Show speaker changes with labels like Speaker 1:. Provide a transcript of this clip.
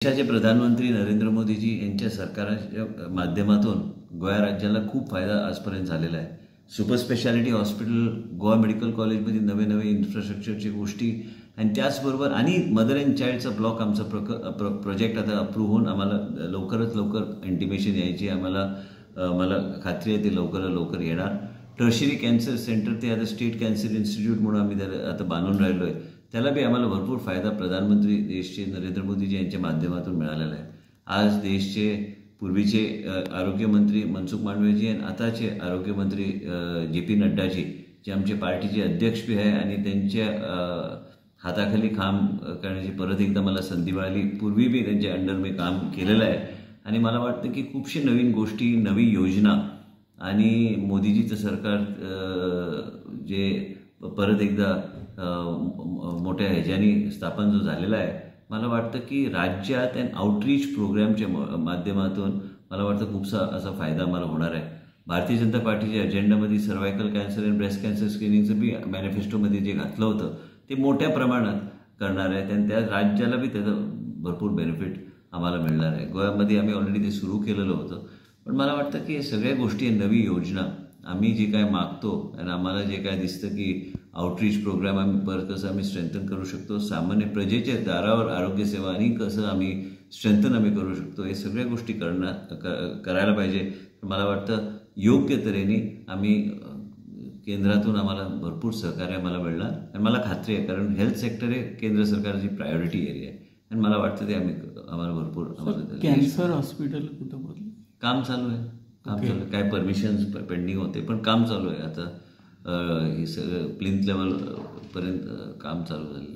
Speaker 1: देशाचे प्रधानमंत्री नरेंद्र मोदीजी यांच्या सरकारच्या माध्यमातून गोवा राज्याला खूप फायदा आजपर्यंत झालेला आहे। Super speciality hospital, Goa medical कॉलेजमध्ये नवे नवे इन्फ्रास्ट्रक्चरची गोष्टी आणि त्याचबरोबर आणि मदर अँड चाइल्डचा ब्लॉक आमचा प्रोजेक्ट आता अप्रूव्ह होऊन आम्हाला लवकरात लवकर इंटिमेशन यायची मला खात्री आहे ते लवकर येणार। टर्शियरी कॅन्सर सेंटर ते आता स्टेट कॅन्सर इन्स्टिट्यूट म्हणून आम्ही आता बांधून राहिलो आहे, त्याला बी आम्हाला भरपूर फायदा प्रधानमंत्री देशचे नरेंद्र मोदीजी यांच्या माध्यमातून मिळालेला आहे। आज देशचे पूर्वीचे आरोग्यमंत्री मनसुख मांडवीयजी आणि आताचे आरोग्यमंत्री JP नड्डाजी जे आमचे पार्टीचे अध्यक्ष बी आहे आणि त्यांच्या हाताखाली काम करण्याची परत एकदा मला संधी मिळाली। पूर्वी बी त्यांच्या अंडर मी काम केलेलं आहे आणि मला वाटतं की खूपशी नवीन गोष्टी, नवी योजना आणि मोदीजीचं सरकार जे परत एकदा मोठ्या ह्याच्यानी स्थापन जो झालेला आहे, मला वाटतं की राज्यात आणि आउटरीच प्रोग्रामच्या माध्यमातून मला वाटतं खूपसा असा फायदा मला होणार आहे। भारतीय जनता पार्टीच्या अजेंडामध्ये सर्वायकल कॅन्सर आणि ब्रेस्ट कॅन्सर स्क्रीनिंगचं बी मॅनिफेस्टोमध्ये जे घातलं होतं ते मोठ्या प्रमाणात करणार आहे आणि त्या राज्याला बी त्याचं भरपूर बेनिफिट आम्हाला मिळणार आहे। गोव्यामध्ये आम्ही ऑलरेडी ते सुरू केलेलं होतं, पण मला वाटतं की सगळ्या गोष्टी नवी योजना आम्ही जे काय मागतो आणि आम्हाला जे काय दिसतं की आउटरीच प्रोग्राम आम्ही परत कसं आम्ही स्ट्रेंथन करू शकतो, सामान्य प्रजेच्या दारावर आरोग्यसेवा आणि कसं आम्ही स्ट्रेंथन करू शकतो, हे सगळ्या गोष्टी करायला पाहिजे। मला वाटतं योग्य तऱ्हेने आम्ही केंद्रातून आम्हाला भरपूर सहकार्य आम्हाला मिळणार आणि मला खात्री आहे, कारण हेल्थ सेक्टर हे केंद्र सरकारची प्रायोरिटी एरिया आहे आणि मला वाटतं ते आम्हाला भरपूर
Speaker 2: कॅन्सर हॉस्पिटल कुठं
Speaker 1: काम चालू आहे, काय परमिशन्स पेंडिंग होते पण काम चालू आहे। आता हे सगळं प्लिंथ लेवलपर्यंत काम चालू झालं।